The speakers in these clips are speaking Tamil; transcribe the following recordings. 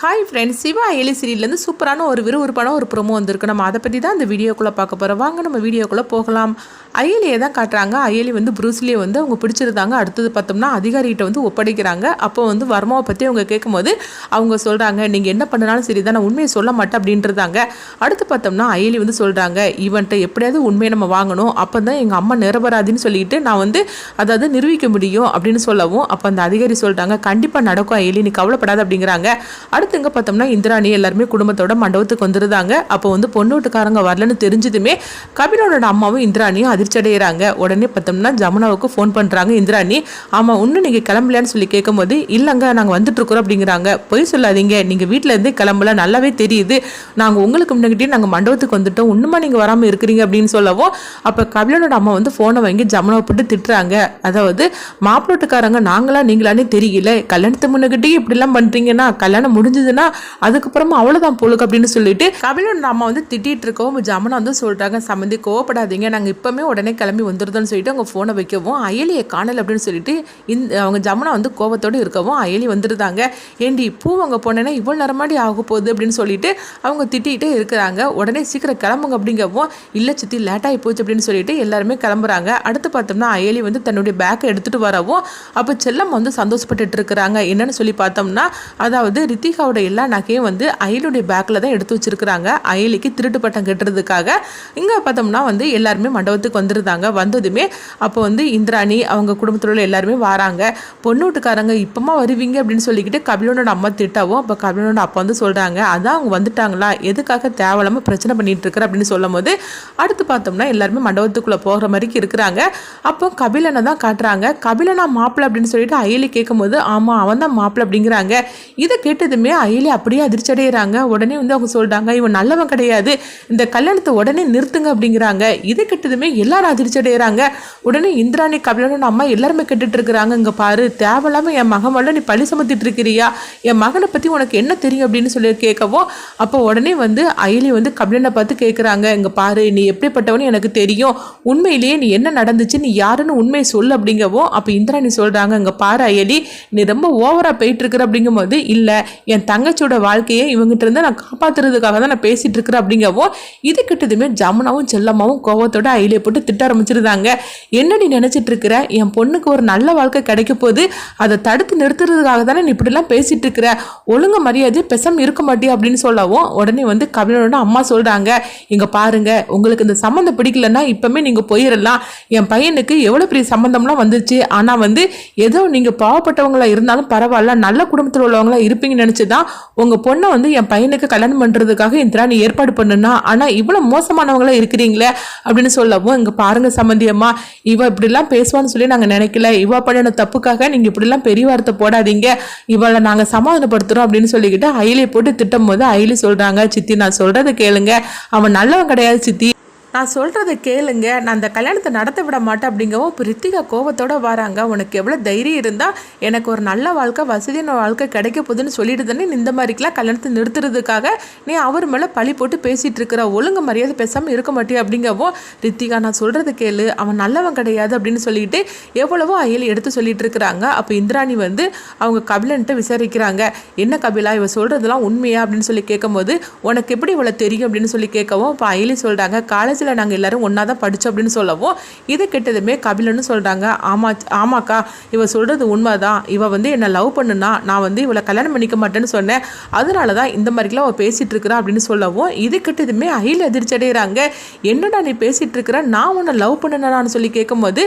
ஹாய் ஃப்ரெண்ட்ஸ், சிவா அயலி சீரியல்லேருந்து சூப்பரான ஒரு விறுவிறுப்பான ஒரு ப்ரோமோ வந்திருக்கு. நம்ம அதை பற்றி தான் இந்த வீடியோக்குள்ளே பார்க்க போகிறோம். வாங்க நம்ம வீடியோக்குள்ளே போகலாம். அயலியை தான் காட்டுறாங்க. அயலி ப்ரூஸ்லியை அவங்க பிடிச்சிருந்தாங்க. அடுத்தது பார்த்தோம்னா அதிகாரிகிட்ட ஒப்படைக்கிறாங்க. அப்போ வர்மாவை பற்றி அவங்க கேட்கும்போது அவங்க சொல்கிறாங்க, நீங்கள் என்ன பண்ணனாலும் சரி தான், நான் உண்மையை சொல்ல மாட்டேன் அப்படின்றதாங்க. அடுத்து பார்த்தோம்னா அயலி சொல்கிறாங்க, இவன்ட்ட எப்படியாவது உண்மையை நம்ம வாங்கணும், அப்போ தான் எங்கள் அம்மா நிரபராதின்னு சொல்லிட்டு நான் அதாவது நிரூபிக்க முடியும் அப்படின்னு சொல்லவும், அப்போ அந்த அதிகாரி சொல்கிறாங்க, கண்டிப்பாக நடக்கும் அயலி, நீ கவலைப்படாத அப்படிங்கிறாங்க. அடுத்து இங்கே பார்த்தோம்னா இந்திராணி எல்லாருமே குடும்பத்தோட மண்டபத்துக்கு வந்துருந்தாங்க. அப்போ பொண்ணு வீட்டுக்காரங்க வரலன்னு தெரிஞ்சதுமே கபிலனோட அம்மாவும் இந்திராணியும் அதிர்ச்சி அடைகிறாங்க. உடனே பார்த்தோம்னா ஜமுனாவுக்கு ஃபோன் பண்ணுறாங்க இந்திராணி. ஆமாம், இன்னும் நீங்கள் கிளம்பலையான்னு சொல்லி கேட்கும்போது, இல்லைங்க நாங்கள் வந்துட்டு இருக்கிறோம் அப்படிங்கிறாங்க. பொய் சொல்லாதீங்க, நீங்கள் வீட்டில் இருந்தே கிளம்பல, நல்லாவே தெரியுது. நாங்கள் உங்களுக்கு முன்னாடியே நாங்கள் மண்டபத்துக்கு வந்துட்டோம், இன்னுமா நீங்கள் வராமல் இருக்கிறீங்க அப்படின்னு சொல்லவும், அப்போ கபிலனோட அம்மா ஃபோனை வாங்கி ஜமுனாவை போட்டு திட்டுறாங்க. அதாவது மாப்பிள்ளோட்டுக்காரங்க நாங்களா நீங்களானே தெரியல, கல்யாணத்துக்கு முன்னாடி இப்படிலாம் பண்ணுறீங்கன்னா கல்யாணம் முடிஞ்சதுன்னா அதுக்கப்புறமா அவ்வளோதான் போலுக்கு அப்படின்னு சொல்லிட்டு கபிலன் அம்மா திட்டிட்டு இருக்கவும் ஜமுனா சொல்றாங்க, சம்மந்தி கோவப்படாதீங்க, நாங்கள் இப்பவுமே உடனே கிளம்பி வந்துருதோன்னு சொல்லிட்டு அவங்க ஃபோனை வைக்கவும், அயலியை காணல் அப்படின்னு சொல்லிட்டு அவங்க ஜமுனா கோவத்தோடு இருக்கவும் அயலி வந்துருந்தாங்க. ஏண்டி பூ அங்கே போனேன்னா இவ்வளோ நேரமாடி ஆக போகுது அப்படின்னு சொல்லிட்டு அவங்க திட்டிகிட்டே இருக்கிறாங்க. உடனே சீக்கிரம் கிளம்புங்க அப்படிங்கவும், இல்லை சித்தி லேட் ஆகி போச்சு அப்படின்னு சொல்லிட்டு எல்லாருமே கிளம்புறாங்க. அடுத்து பார்த்தோம்னா அயலி தன்னுடைய பேக்கை எடுத்துட்டு வரவும், அப்போ செல்லம் சந்தோஷப்பட்டுட்டு இருக்கிறாங்க. என்னன்னு சொல்லி பார்த்தோம்னா, அதாவது ரித்திகாவோட எல்லா நகையும் அயலியுடைய பேக்கில் தான் எடுத்து வச்சிருக்கிறாங்க, அயலிக்கு திருட்டு பட்டம் கட்டுறதுக்காக. இங்கே பார்த்தோம்னா எல்லாருமே மண்டபத்துக்கு வந்துருந்தாங்க. வந்ததுமே அப்போ இந்திராணி அவங்க குடும்பத்தில் உள்ள எல்லாருமே வராங்க. பொண்ணு வீட்டுக்காரங்க இப்பமா வருவீங்க அப்படின்னு சொல்லிக்கிட்டு கபிலனோட அம்மா திட்டாவும், அப்போ கபிலனோட அப்பா சொல்கிறாங்க, அதான் அவங்க வந்துட்டாங்களா, எதுக்காக தேவையில்லாமல் பிரச்சனை பண்ணிட்டு இருக்கிற அப்படின்னு சொல்லும் போது, அடுத்து பார்த்தோம்னா எல்லாருமே மண்டபத்துக்குள்ளே போகிற மாதிரிக்கு இருக்கிறாங்க. அப்போ கபிலனை தான் காட்டுறாங்க. கபிலனா மாப்பிள்ளை அப்படின்னு சொல்லிட்டு அயலி கேட்கும்போது, ஆமாம் அவன் தான் மாப்பிள்ளை அப்படிங்கிறாங்க. இதை கேட்டதுமே அயலி அப்படியே அதிர்ச்சி அடைகிறாங்க. உடனே அவங்க சொல்றாங்க, இவன் நல்லவன் கிடையாது, இந்த கல்யாணத்தை உடனே நிறுத்துங்க அப்படிங்கிறாங்க. இதை கேட்டதுமே எல்லாரும் அதிர்ச்சி அடைகிறாங்க. உடனே இந்திராணி கபிலனோட அம்மா எல்லாருமே கேட்டுட்டு இருக்கிறாங்க, இங்க பாரு, தேவையில்லாம என் மகன் மேல நீ பழி சுமத்திட்டு இருக்கிறியா, என் மகனை பத்தி உனக்கு என்ன தெரியும் அப்படின்னு சொல்லி கேட்கவும், அப்போ உடனே அயலி கபிலனை பார்த்து கேட்குறாங்க, இங்க பாரு, நீ எப்படிப்பட்டவனு எனக்கு தெரியும், உண்மையிலேயே நீ என்ன நடந்துச்சு, நீ யாருன்னு உண்மையை சொல்லு அப்படிங்கவும், அப்போ இந்திராணி சொல்றாங்க, இங்க பாரு அயலி, நீ ரொம்ப ஓவரா போயிட்டு இருக்கிற அப்படிங்கும் போது, இல்ல என் தங்கச்சியோட வாழ்க்கையை இவங்கிட்ட இருந்து நான் காப்பாத்துறதுக்காக தான் நான் பேசிட்டு இருக்கிறேன் அப்படிங்கவும், இது கிட்டதுமே ஜமுனாவும் செல்லம்மாவும் கோவத்தோட அயலியை போட்டு திட்ட ஆரம்பிச்சிருந்தாங்க. என்ன நீ நினைச்சிட்டு இருக்கிற, என் பொண்ணுக்கு ஒரு நல்ல வாழ்க்கை கிடைக்க போது, அதை தடுத்து நிறுத்துறதுக்காக தானே நீ இப்படிலாம் பேசிட்டு இருக்கிற, ஒழுங்க மரியாதை பெசம் இருக்க மாட்டியா அப்படின்னு சொல்லவும், உடனே கபிலனோட அம்மா சொல்றாங்க, இங்க பாருங்க, உங்களுக்கு இந்த சம்மந்தம் பிடிக்கலன்னா இப்பவுமே நீங்க போயிடலாம், என் பையனுக்கு எவ்வளவு பெரிய சம்பந்தம்லாம் வந்துச்சு, ஆனா ஏதோ நீங்க பாவப்பட்டவங்களா இருந்தாலும் பரவாயில்ல, நல்ல குடும்பத்தில் உள்ளவங்களா இருப்பீங்கன்னு நினைச்சுதான் உங்க பொண்ணை என் பையனுக்கு கல்யாணம் பண்றதுக்காக இந்திராணி ஏற்பாடு பண்ணுனா, ஆனா இவ்வளவு மோசமானவங்களா இருக்கிறீங்களே அப்படின்னு சொல்லவும், இங்க பாருங்க சம்பந்தியம்மா, இவ இப்படிலாம் பேசுவான்னு சொல்லி நாங்க நினைக்கல, இவ பண்ணின தப்புக்காக நீங்க இப்படிலாம் பெரிய வார்த்தை போடாதீங்க, இவளை நாங்க சமாதானப்படுத்துறோம் அப்படின்னு சொல்லிக்கிட்டு அயலியை போட்டு திட்டும் போது அயலி சொல்றாங்க, சித்தி நான் சொல்றதை கேளுங்க, அவன் நல்லவன் கிடையாது சித்தி, நான் சொல்கிறத கேளுங்க, நான் அந்த கல்யாணத்தை நடத்த விட மாட்டேன் அப்படிங்கவும், இப்போ ரித்திகா கோவத்தோடு வராங்க. உனக்கு எவ்வளோ தைரியம் இருந்தால் எனக்கு ஒரு நல்ல வாழ்க்கை, வசதியான வாழ்க்கை கிடைக்க போகுதுன்னு சொல்லிட்டு தானே இந்த மாதிரிக்கெலாம் கல்யாணத்தை நிறுத்துறதுக்காக நீ அவர் மேலே பழி போட்டு பேசிகிட்டு இருக்கிற, ஒழுங்கு மரியாதை பேசாமல் இருக்க மாட்டே அப்படிங்கவும், ரித்திகா நான் சொல்கிறத கேளு, அவன் நல்லவன் கிடையாது அப்படின்னு சொல்லிட்டு எவ்வளவோ அயலி எடுத்து சொல்லிட்டு இருக்கிறாங்க. அப்போ இந்திராணி அவங்க கபிலன்ட்டு விசாரிக்கிறாங்க, என்ன கபிலா இவ சொல்கிறதெல்லாம் உண்மையா அப்படின்னு சொல்லி கேட்கும்போது, உனக்கு எப்படி இவ்வளோ தெரியும் அப்படின்னு சொல்லி கேட்கவும், இப்போ அயலி சொல்கிறாங்க, காலேஜில் நாங்கள் எல்லாரும் ஒன்றா தான் படித்தோம் அப்படின்னு சொல்லவும், இதை கேட்டதுமே கபிலன்னு சொல்கிறாங்க, ஆமாக்கா இவ சொல்கிறது உண்மைதான், இவ என்னை லவ் பண்ணுனா நான் இவளை கல்யாணம் பண்ணிக்க மாட்டேன்னு சொன்னேன், அதனால தான் இந்த மாதிரிலாம் அவள் பேசிகிட்டு இருக்கிறா அப்படின்னு சொல்லவும், இது கேட்டதுமே அயலி அதிர்ச்சி அடைகிறாங்க, என்னடா நீ பேசிகிட்டு இருக்கிற, நான் உன்னை லவ் பண்ணனான்னு சொல்லி கேட்கும்போது,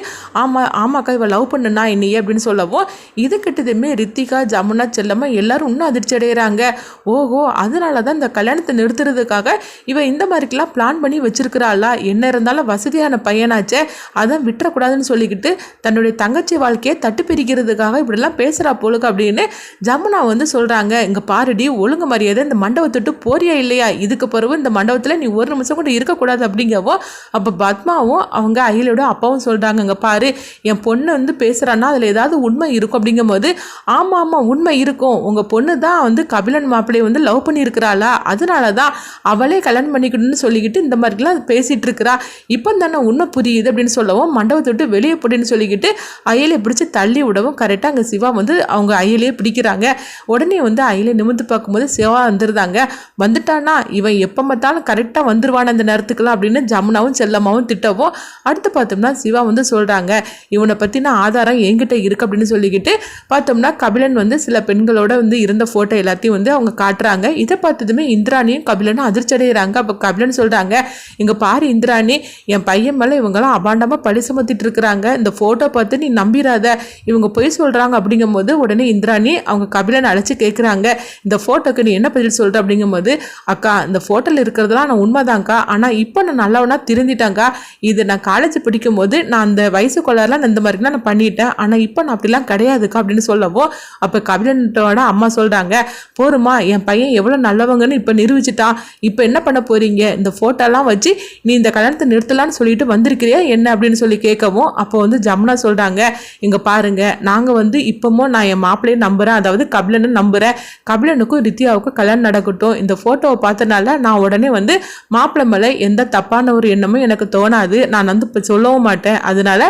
ஆமாக்கா இவள் லவ் பண்ணுனா என்னையே அப்படின்னு சொல்லவும், இது கேட்டதுமே ரித்திகா ஜமுனா செல்லம்மா எல்லாரும் இன்னும் அதிர்ச்சி அடைகிறாங்க. ஓஹோ, அதனால தான் இந்த கல்யாணத்தை நிறுத்துறதுக்காக இவ இந்த மாதிரிக்கெல்லாம் பிளான் பண்ணி வச்சிருக்கிறாளா, என்ன இருந்தாலும் வசதியான பையனாச்சே, அதான் விட்டுறக்கூடாதுன்னு சொல்லிக்கிட்டு தன்னுடைய தங்கச்சி வாழ்க்கையை தட்டு பிரிக்கிறதுக்காக இப்படிலாம் பேசுகிறா போலுக்கு அப்படின்னு ஜமுனா சொல்கிறாங்க, இங்கே பாருடி, ஒழுங்கு மரியாதை இந்த மண்டபத்துட்டு போறியா இல்லையா, இதுக்கு பிறகு இந்த மண்டபத்தில் நீ ஒரு நிமிஷம் கூட இருக்கக்கூடாது அப்படிங்கவோ, அப்போ பத்மாவும் அவங்க அயலியோட அப்பாவும் சொல்கிறாங்க, இங்கே பாரு, என் பொண்ணு பேசுகிறான்னா அதில் ஏதாவது உண்மை இருக்கும் அப்படிங்கும்போது, ஆமாம் ஆமாம் உண்மை இருக்கும், உங்கள் பொண்ணு தான் கபிலன் மாப்பிள்ளையை லவ் பண்ணியிருக்கிறாளா, அதனால தான் அவளே கல்யாணம் பண்ணிக்கணும்னு சொல்லிக்கிட்டு இந்த மாதிரிலாம் பேசி பேசிட்டு இருக்கிறா, இப்போ தானே உண்மை புரியுது அப்படின்னு சொல்லவும் மண்டபத்தை விட்டு வெளியே போட்டுன்னு சொல்லிக்கிட்டு அயலியை பிடிச்சி தள்ளி விடவும் கரெக்டாக அங்கே சிவா வந்து அவங்க அயலியை பிடிக்கிறாங்க. உடனே வந்து அயலியை நிமிர்ந்து பார்க்கும்போது சிவா வந்துருந்தாங்க. வந்துட்டானா இவன் எப்போ பார்த்தாலும் கரெக்டாக வந்துருவான் அந்த நேரத்துக்குலாம் அப்படின்னு ஜமுனாவும் செல்லம்மாவும் திட்டவும் அடுத்து பார்த்தோம்னா சிவா வந்து சொல்கிறாங்க, இவனை பற்றின ஆதாரம் என்கிட்ட இருக்கு அப்படின்னு சொல்லிக்கிட்டு பார்த்தோம்னா கபிலன் வந்து சில பெண்களோட வந்து இருந்த ஃபோட்டோ எல்லாத்தையும் வந்து அவங்க காட்டுறாங்க. இதை பார்த்ததுமே இந்திராணியும் கபிலனும் அதிர்ச்சி அடைகிறாங்க. அப்போ கபிலன் சொல்கிறாங்க, இங்கே பாரு இந்திராணி, என் பையன் மேலே இவங்கெல்லாம் அபாண்டமாக பழி சுமத்திட்டு இருக்கிறாங்க, இந்த ஃபோட்டோ பார்த்து நீ நம்பிராத, இவங்க பொய் சொல்கிறாங்க. அப்படிங்கும் போது உடனே இந்திராணி அவங்க கபிலனை அழைச்சி கேட்குறாங்க, இந்த ஃபோட்டோக்கு நீ என்ன பதில் சொல்கிற அப்படிங்கும் போது, அக்கா இந்த ஃபோட்டோவில் இருக்கிறதுலாம் நான் உண்மைதான்க்கா, ஆனால் இப்போ நான் நல்லவனா திருந்திட்டாங்க்கா, இது நான் காலேஜ் படிக்கும் போது நான் அந்த வயசு கொள்ளாரெலாம் இந்த மாதிரிலாம் நான் பண்ணிட்டேன், ஆனால் இப்போ நான் அப்படிலாம் கிடையாதுக்கா அப்படின்னு சொல்லவும் அப்போ கபிலனோட அம்மா சொல்கிறாங்க, போருமா என் பையன் எவ்வளோ நல்லவங்கன்னு இப்போ நிரூபிச்சிட்டான், இப்போ என்ன பண்ண போறீங்க, இந்த ஃபோட்டோலாம் வச்சு நீ இந்த கல்யாணத்தை நிறுத்தலான்னு சொல்லிட்டு வந்திருக்கிறியா என்ன அப்படின்னு சொல்லி கேட்கவும் அப்போ வந்து ஜமுனா சொல்கிறாங்க, இங்கே பாருங்க நாங்கள் வந்து இப்போமும் நான் என் மாப்பிள்ளையை நம்புகிறேன், அதாவது கபிலனை நம்புகிறேன், கபிலனுக்கும் ரித்தியாவுக்கும் கல்யாணம் நடக்கட்டும், இந்த ஃபோட்டோவை பார்த்தனால நான் உடனே வந்து மாப்பிள்ளை மேலே எந்த தப்பான ஒரு எண்ணமும் எனக்கு தோணாது, நான் வந்து இப்போ சொல்லவும் மாட்டேன், அதனால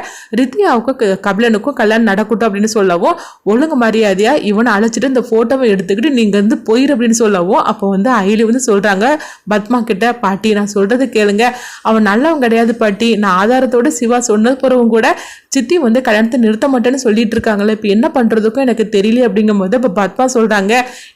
ரித்தியாவுக்கும் கபிலனுக்கும் கல்யாணம் நடக்கட்டும் அப்படின்னு சொல்லவும் ஒழுங்கு மரியாதையா இவனை அழைச்சிட்டு இந்த ஃபோட்டோவை எடுத்துக்கிட்டு நீங்கள் வந்து போயிரு அப்படின்னு சொல்லவும் அப்போ வந்து அயலி வந்து சொல்கிறாங்க பத்மா கிட்ட, பாட்டி நான் சொல்கிறது கேளுங்க, அவன் நல்லவன் கிடையாது பாட்டி, நான் ஆதாரத்தோடு சிவா சொன்னது பிறகும் கூட சித்தி வந்து கல்யாணத்தை நிறுத்த மாட்டேன்னு சொல்லிட்டு இருக்காங்களே, இப்போ என்ன பண்ணுறதுக்கும் எனக்கு தெரியல அப்படிங்கும் போது இப்போ பத்மா சொல்கிறாங்க,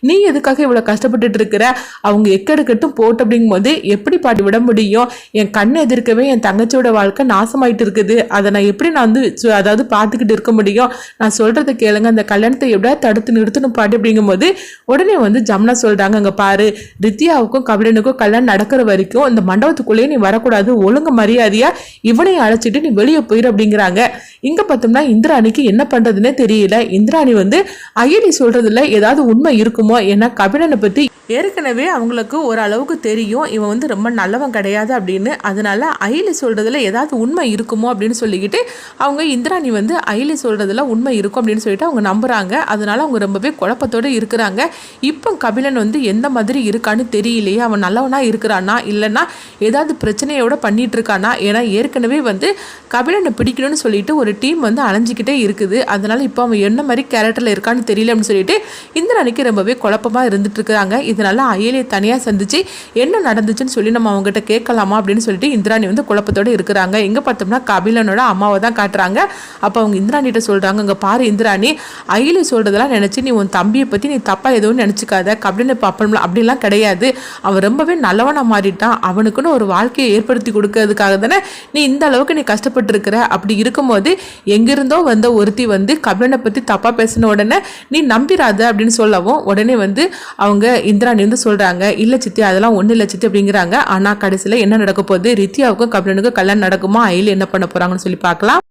நீ எதுக்காக இவ்வளோ கஷ்டப்பட்டுட்டு இருக்கிற, அவங்க எக்கெடுக்கட்டும் போட்டு அப்படிங்கும் போது எப்படி பாட்டி விட முடியும், என் கண் எதிர்க்கவே என் தங்கச்சியோட வாழ்க்கை நாசமாயிட்டு இருக்குது, அதை நான் எப்படி நான் வந்து அதாவது பார்த்துக்கிட்டு இருக்க முடியும், நான் சொல்கிறத கேளுங்க, அந்த கல்யாணத்தை எப்படியா தடுத்து நிறுத்தணும் பாட்டி அப்படிங்கும் போது உடனே வந்து ஜமுனா சொல்கிறாங்க, அங்கே பாரு ரித்தியாவுக்கும் கபிலனுக்கும் கல்யாணம் நடக்கிற வரைக்கும் இந்த மண்டபத்துக்குள்ளேயே நீ வரக்கூடாது, ஒழுங்கு மரியாதையா இவனையும் அழைச்சிட்டு நீ வெளியே போயிரு அப்படிங்கிறாங்க. இங்க பார்த்தோம்னா இந்திராணிக்கு என்ன பண்றதுன்னே தெரியல. இந்திராணி வந்து அயலி சொல்றதுல ஏதாவது உண்மை இருக்குமோ, ஏன்னா கபிலனை பத்தி ஏற்கனவே அவங்களுக்கு ஓரளவுக்கு தெரியும் இவன் வந்து ரொம்ப நல்லவன் கிடையாது அப்படின்னு, அதனால அயலி சொல்றதுல ஏதாவது உண்மை இருக்குமோ அப்படின்னு சொல்லிக்கிட்டு அவங்க இந்திராணி வந்து அயலி சொல்றதுல உண்மை இருக்கும் அப்படின்னு சொல்லிட்டு அவங்க நம்புறாங்க. அதனால அவங்க ரொம்பவே குழப்பத்தோடு இருக்கிறாங்க. இப்போ கபிலன் வந்து எந்த மாதிரி இருக்கான்னு தெரியலையே, அவன் நல்லவனா இருக்கிறானா இல்லைன்னா ஏதாவது பிரச்சனையோட பண்ணிட்டு இருக்கானா, ஏன்னா ஏற்கனவே வந்து கபிலனை பிடிக்கணும்னு சொல்லிட்டு ஒரு டீம் வந்து அலைஞ்சிக்கிட்டே இருக்குது, அதனால இப்போ அவன் என்ன மாதிரி கேரக்டர்ல இருக்கான்னு தெரியல அப்படின்னு சொல்லிட்டு இந்திராணிக்கு ரொம்பவே குழப்பமா இருந்துட்டு இருக்கிறாங்க. இதனால அயலியை தனியாக சந்திச்சு என்ன நடந்துச்சுன்னு சொல்லி நம்ம அவங்ககிட்ட கேட்கலாமா அப்படின்னு சொல்லிட்டு இந்திராணி வந்து குழப்பத்தோடு இருக்கிறாங்க. எங்கே பார்த்தோம்னா கபிலனோட அம்மாவை தான் காட்டுறாங்க. அப்போ அவங்க இந்திராணிகிட்ட சொல்கிறாங்க, இங்கே பாரு இந்திராணி, அயலி சொல்கிறதெல்லாம் நினச்சி நீ உன் தம்பியை பற்றி நீ தப்பாக எதுவும் நினச்சிக்காத, கபிலனை பார்ப்போம்ல அப்படிலாம் கிடையாது, அவன் ரொம்பவே நல்லவனாக மாறிட்டான், அவனுக்குன்னு ஒரு வாழ்க்கையை ஏற்படுத்தி கொடுக்கறதுக்காக தானே நீ இந்த அளவுக்கு நீ கஷ்டப்பட்டு இருக்கிற, அப்படி இருக்கும்போது எங்கிருந்தோ வந்த ஒருத்தி வந்து கபிலனை பற்றி தப்பாக பேசின உடனே நீ நம்பிராத அப்படின்னு சொல்லவும் உடனே வந்து அவங்க இந்திராணி வந்து சொல்கிறாங்க, இல்லை சித்தி அதெல்லாம் ஒன்றும் இல்லை சித்தி அப்படிங்கிறாங்க. ஆனால் கடைசியில் என்ன நடக்க போகுது, ரித்தியாவுக்கும் கபிலனுக்கும் கல்யாணம் நடக்குமா, அயலி என்ன பண்ண போகிறாங்கன்னு சொல்லி பார்க்கலாம்.